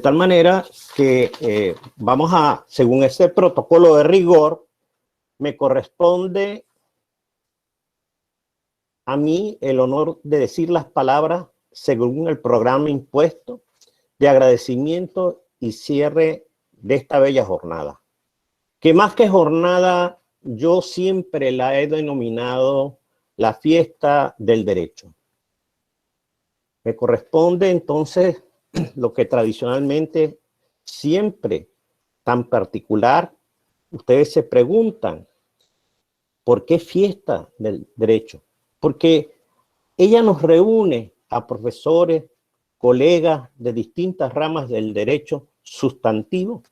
De tal manera que vamos a, según ese protocolo de rigor, me corresponde a mí el honor de decir las palabras según el programa impuesto de agradecimiento y cierre de esta bella jornada. Que más que jornada, yo siempre la he denominado la fiesta del derecho. Me corresponde entonces lo que tradicionalmente siempre tan particular, ustedes se preguntan, ¿por qué fiesta del derecho? Porque ella nos reúne a profesores, colegas de distintas ramas del derecho sustantivo,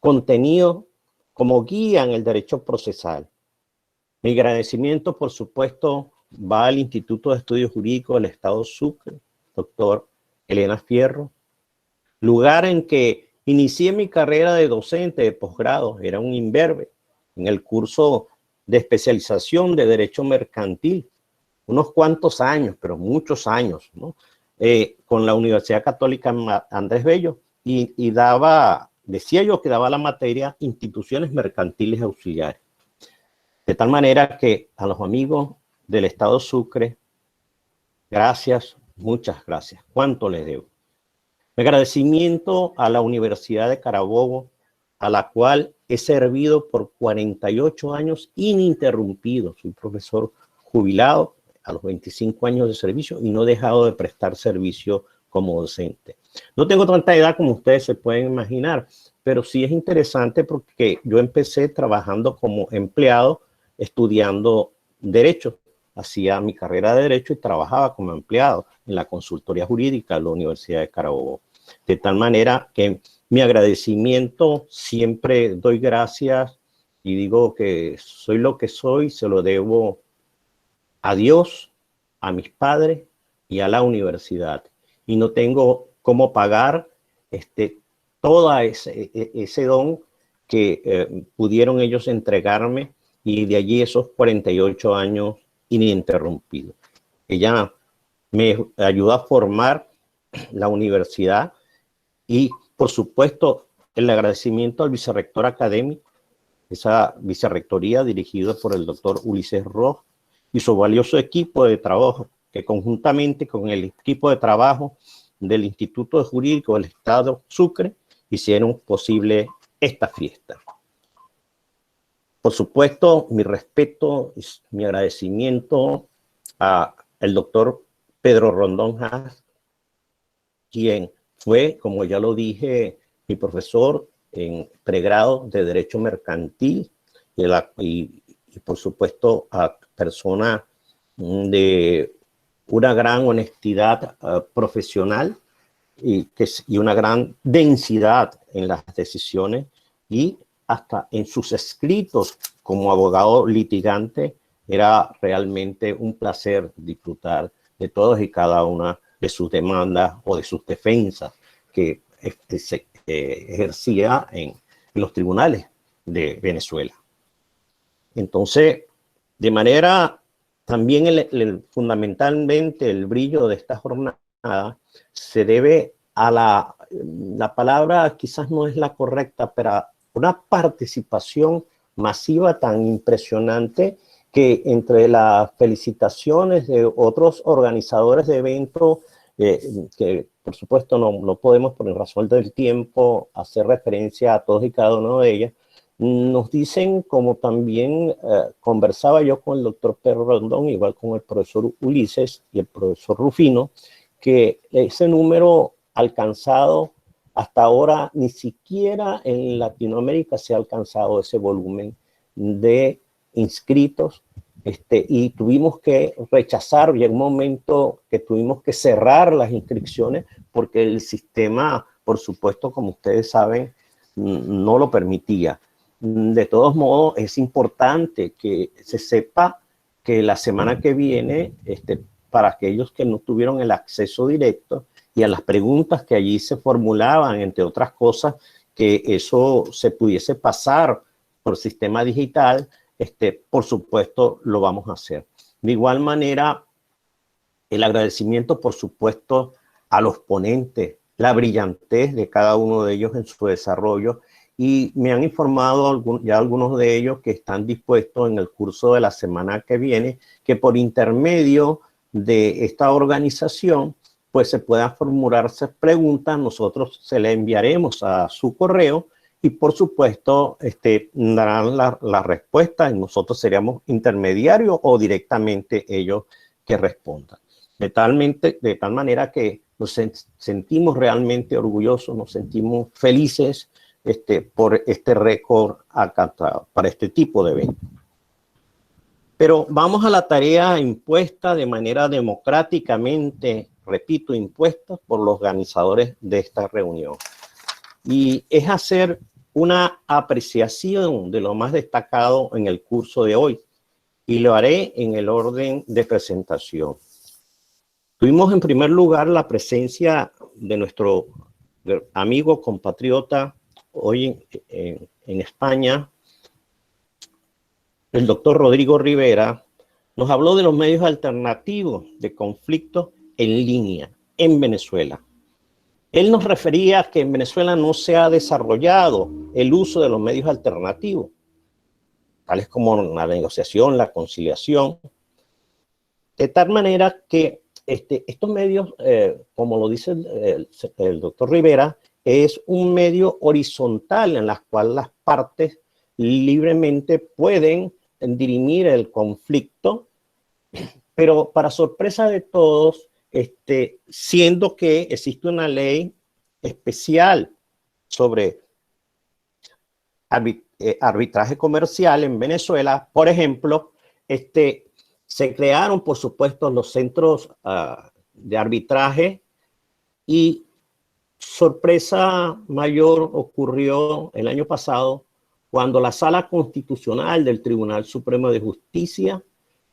contenido como guía en el derecho procesal. Mi agradecimiento, por supuesto, va al Instituto de Estudios Jurídicos del Estado Sucre, doctor Elena Fierro, lugar en que inicié mi carrera de docente de posgrado, era un imberbe, en el curso de especialización de Derecho Mercantil, unos cuantos años, pero muchos años, ¿no? Con la Universidad Católica Andrés Bello, y decía yo que daba la materia Instituciones Mercantiles Auxiliares. De tal manera que a los amigos del Estado Sucre, gracias, muchas gracias. ¿Cuánto les debo? Mi agradecimiento a la Universidad de Carabobo, a la cual he servido por 48 años ininterrumpidos. Soy profesor jubilado a los 25 años de servicio y no he dejado de prestar servicio como docente. No tengo tanta edad como ustedes se pueden imaginar, pero sí es interesante porque yo empecé trabajando como empleado, estudiando Derecho. Hacía mi carrera de Derecho y trabajaba como empleado en la consultoría jurídica de la Universidad de Carabobo. De tal manera que mi agradecimiento, siempre doy gracias y digo que soy lo que soy, se lo debo a Dios, a mis padres y a la universidad. Y no tengo cómo pagar todo ese don que pudieron ellos entregarme, y de allí esos 48 años ininterrumpidos. Ella me ayudó a formar la universidad y, por supuesto, el agradecimiento al vicerrector académico, esa vicerrectoría dirigida por el doctor Ulises Ross y su valioso equipo de trabajo, que conjuntamente con el equipo de trabajo del Instituto de Jurídico del Estado Sucre hicieron posible esta fiesta. Por supuesto, mi respeto y mi agradecimiento al doctor Pedro Rondón Haas, quien fue, como ya lo dije, mi profesor en pregrado de Derecho Mercantil y por supuesto, a persona de una gran honestidad profesional y una gran densidad en las decisiones, y hasta en sus escritos como abogado litigante. Era realmente un placer disfrutar de todas y cada una de sus demandas o de sus defensas que se ejercía en los tribunales de Venezuela. Entonces, de manera también fundamentalmente el brillo de esta jornada se debe a la palabra quizás no es la correcta, pero una participación masiva tan impresionante, que entre las felicitaciones de otros organizadores de eventos, que por supuesto no podemos por razón del tiempo hacer referencia a todos y cada uno de ellas, nos dicen, como también conversaba yo con el doctor Pedro Rondón, igual con el profesor Ulises y el profesor Rufino, que ese número alcanzado hasta ahora, ni siquiera en Latinoamérica se ha alcanzado ese volumen de inscritos, y tuvimos que rechazar, llegó un momento que tuvimos que cerrar las inscripciones porque el sistema, por supuesto, como ustedes saben, no lo permitía. De todos modos, es importante que se sepa que la semana que viene, para aquellos que no tuvieron el acceso directo y a las preguntas que allí se formulaban, entre otras cosas, que eso se pudiese pasar por sistema digital, por supuesto lo vamos a hacer. De igual manera, el agradecimiento, por supuesto, a los ponentes la brillantez de cada uno de ellos en su desarrollo, y me han informado ya algunos de ellos que están dispuestos en el curso de la semana que viene, que por intermedio de esta organización pues se puedan formularse preguntas, nosotros se le enviaremos a su correo y por supuesto darán la respuesta y nosotros seríamos intermediarios o directamente ellos que respondan. De tal manera que nos sentimos realmente orgullosos, nos sentimos felices por este récord alcanzado para este tipo de eventos. Pero vamos a la tarea impuesta de manera democráticamente, repito, impuesta por los organizadores de esta reunión. Y es hacer una apreciación de lo más destacado en el curso de hoy. Y lo haré en el orden de presentación. Tuvimos en primer lugar la presencia de nuestro amigo compatriota hoy en España, el doctor Rodrigo Rivera. Nos habló de los medios alternativos de conflicto en línea en Venezuela. Él nos refería que en Venezuela no se ha desarrollado el uso de los medios alternativos, tales como la negociación, la conciliación, de tal manera que estos medios, como lo dice el doctor Rivera, es un medio horizontal en el cual las partes libremente pueden dirimir el conflicto, pero para sorpresa de todos, siendo que existe una ley especial sobre arbitraje comercial en Venezuela, por ejemplo, se crearon, por supuesto, los centros de arbitraje y sorpresa mayor ocurrió el año pasado cuando la Sala Constitucional del Tribunal Supremo de Justicia,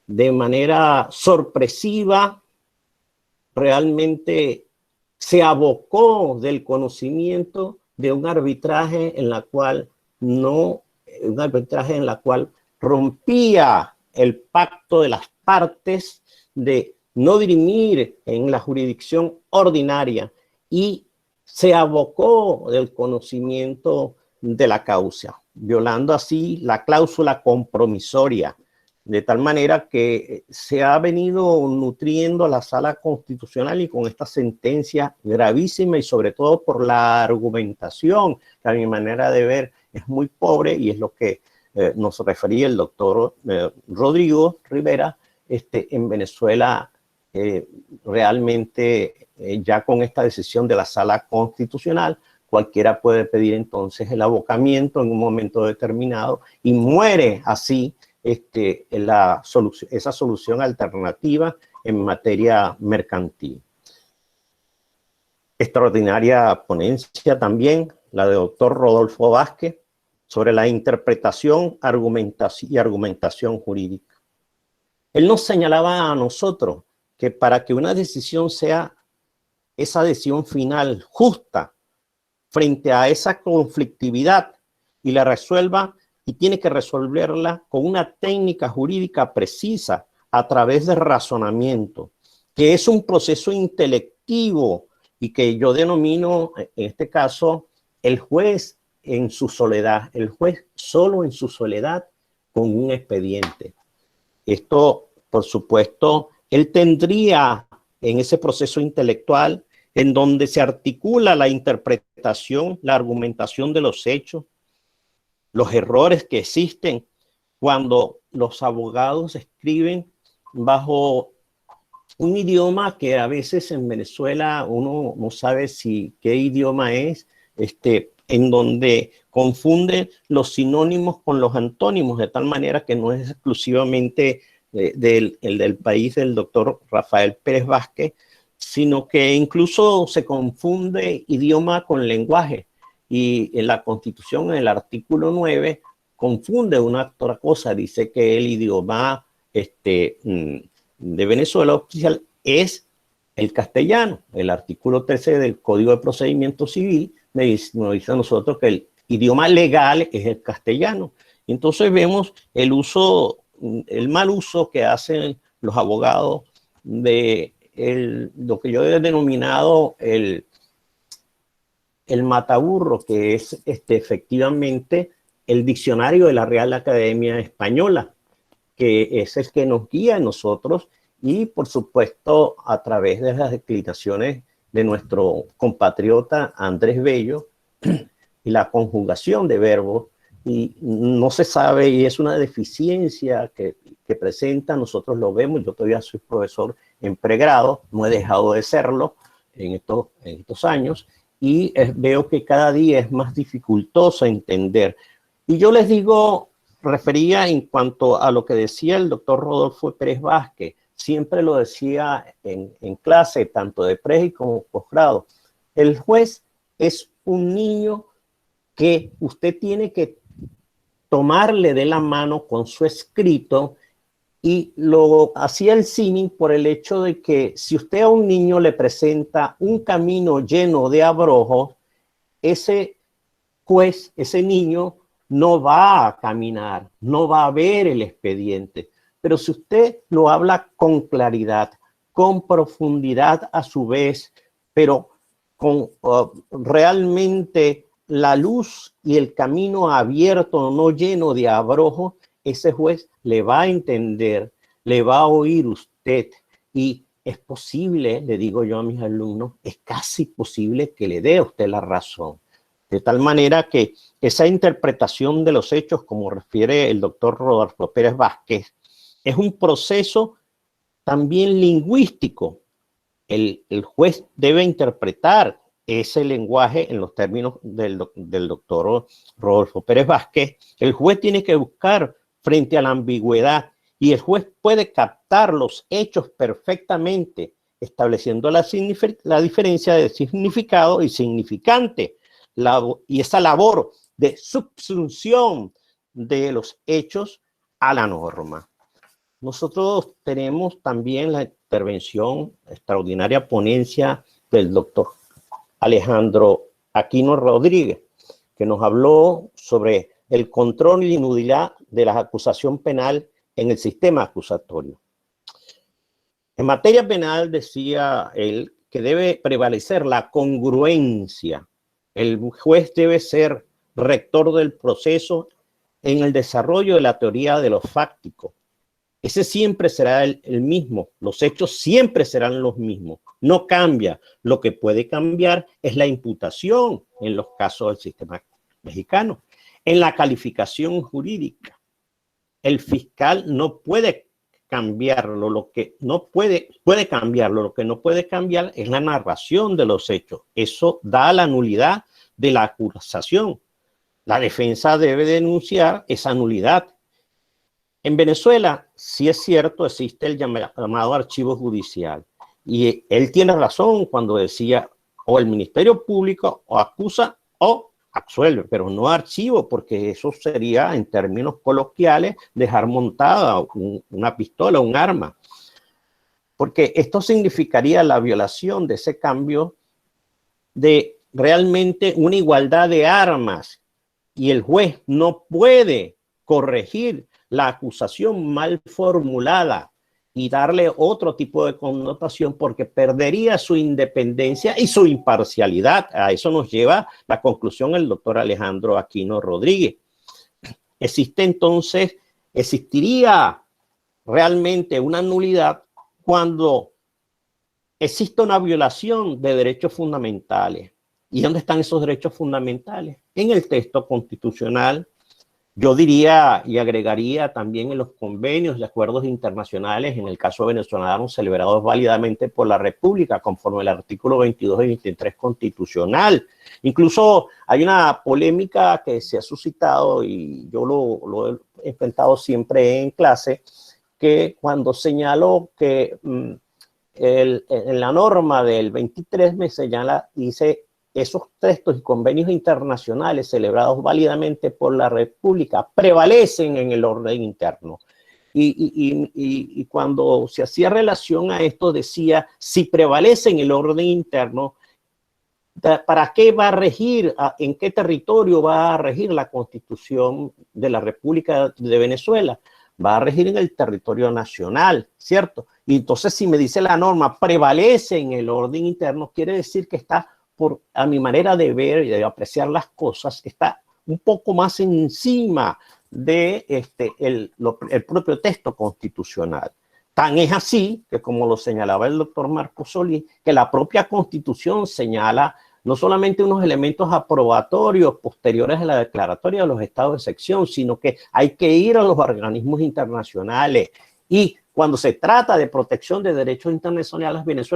de manera sorpresiva, realmente se abocó del conocimiento de un arbitraje en la cual rompía el pacto de las partes de no dirimir en la jurisdicción ordinaria y se abocó del conocimiento de la causa, violando así la cláusula compromisoria, de tal manera que se ha venido nutriendo la Sala Constitucional y con esta sentencia gravísima y sobre todo por la argumentación, que a mi manera de ver es muy pobre y es lo que nos refería el doctor Rodrigo Rivera. En Venezuela realmente ya con esta decisión de la Sala Constitucional, cualquiera puede pedir entonces el abocamiento en un momento determinado y muere así esa solución alternativa en materia mercantil. Extraordinaria ponencia también la del doctor Rodolfo Vázquez sobre la interpretación y argumentación jurídica. Él nos señalaba a nosotros que para que una decisión sea esa decisión final justa frente a esa conflictividad y la resuelva, y tiene que resolverla con una técnica jurídica precisa a través del razonamiento, que es un proceso intelectivo y que yo denomino en este caso el juez en su soledad, el juez solo en su soledad con un expediente. Esto, por supuesto, él tendría en ese proceso intelectual en donde se articula la interpretación, la argumentación de los hechos, los errores que existen cuando los abogados escriben bajo un idioma que a veces en Venezuela uno no sabe qué idioma es, en donde confunden los sinónimos con los antónimos, de tal manera que no es exclusivamente del país del doctor Rafael Pérez Vázquez, sino que incluso se confunde idioma con lenguaje. Y en la Constitución, en el artículo 9, confunde una otra cosa. Dice que el idioma de Venezuela oficial es el castellano. El artículo 13 del Código de Procedimiento Civil nos dice a nosotros que el idioma legal es el castellano. Entonces vemos el mal uso que hacen los abogados de lo que yo he denominado el mataburro, que es efectivamente el diccionario de la Real Academia Española, que es el que nos guía a nosotros y, por supuesto, a través de las explicaciones de nuestro compatriota Andrés Bello y la conjugación de verbos. Y no se sabe, y es una deficiencia que presenta, nosotros lo vemos, yo todavía soy profesor en pregrado, no he dejado de serlo en estos años, y veo que cada día es más dificultoso entender. Y yo les digo, refería en cuanto a lo que decía el doctor Rodolfo Pérez Vázquez, siempre lo decía en clase, tanto de pre como posgrado, el juez es un niño que usted tiene que tomarle de la mano con su escrito, y lo hacía el símil por el hecho de que si usted a un niño le presenta un camino lleno de abrojos, ese juez, ese niño no va a caminar, no va a ver el expediente. Pero si usted lo habla con claridad, con profundidad a su vez, pero con realmente la luz y el camino abierto, no lleno de abrojos, ese juez le va a entender, le va a oír usted, y es posible, le digo yo a mis alumnos, es casi posible que le dé a usted la razón. De tal manera que esa interpretación de los hechos, como refiere el doctor Rodolfo Pérez Vázquez, es un proceso también lingüístico. El juez debe interpretar ese lenguaje en los términos del doctor Rodolfo Pérez Vázquez. El juez tiene que buscar frente a la ambigüedad, y el juez puede captar los hechos perfectamente, estableciendo la diferencia de significado y significante, y esa labor de subsunción de los hechos a la norma. Nosotros tenemos también la intervención, extraordinaria ponencia del doctor Alejandro Aquino Rodríguez, que nos habló sobre el control y nulidad de la acusación penal en el sistema acusatorio. En materia penal, decía él, que debe prevalecer la congruencia. El juez debe ser rector del proceso en el desarrollo de la teoría de lo fáctico. Ese siempre será el mismo, los hechos siempre serán los mismos, no cambia. Lo que puede cambiar es la imputación en los casos del sistema mexicano. En la calificación jurídica, el fiscal no puede cambiarlo, lo que no puede cambiarlo, lo que no puede cambiar es la narración de los hechos. Eso da la nulidad de la acusación. La defensa debe denunciar esa nulidad. En Venezuela, sí es cierto, existe el llamado archivo judicial, y él tiene razón cuando decía o el Ministerio Público o acusa o absuelve, pero no archivo, porque eso sería, en términos coloquiales, dejar montada una pistola, un arma, porque esto significaría la violación de ese cambio de realmente una igualdad de armas, y el juez no puede corregir la acusación mal formulada y darle otro tipo de connotación, porque perdería su independencia y su imparcialidad. A eso nos lleva la conclusión el doctor Alejandro Aquino Rodríguez. Existiría realmente una nulidad cuando existe una violación de derechos fundamentales. ¿Y dónde están esos derechos fundamentales? En el texto constitucional. Yo diría y agregaría también en los convenios y acuerdos internacionales, en el caso venezolano, celebrados válidamente por la República, conforme al artículo 22 y 23 constitucional. Incluso hay una polémica que se ha suscitado, y yo lo he enfrentado siempre en clase, que cuando señaló que en la norma del 23 me señala, dice, esos textos y convenios internacionales celebrados válidamente por la República prevalecen en el orden interno. Y cuando se hacía relación a esto, decía, si prevalece en el orden interno, ¿para qué va a regir, en qué territorio va a regir la Constitución de la República de Venezuela? Va a regir en el territorio nacional, ¿cierto? Y entonces, si me dice la norma prevalece en el orden interno, quiere decir que está a mi manera de ver y de apreciar las cosas, está un poco más encima de el propio texto constitucional. Tan es así que, como lo señalaba el doctor Marco Solís, que la propia Constitución señala no solamente unos elementos aprobatorios posteriores a la declaratoria de los estados de excepción, sino que hay que ir a los organismos internacionales. Y cuando se trata de protección de derechos internacionales, Venezuela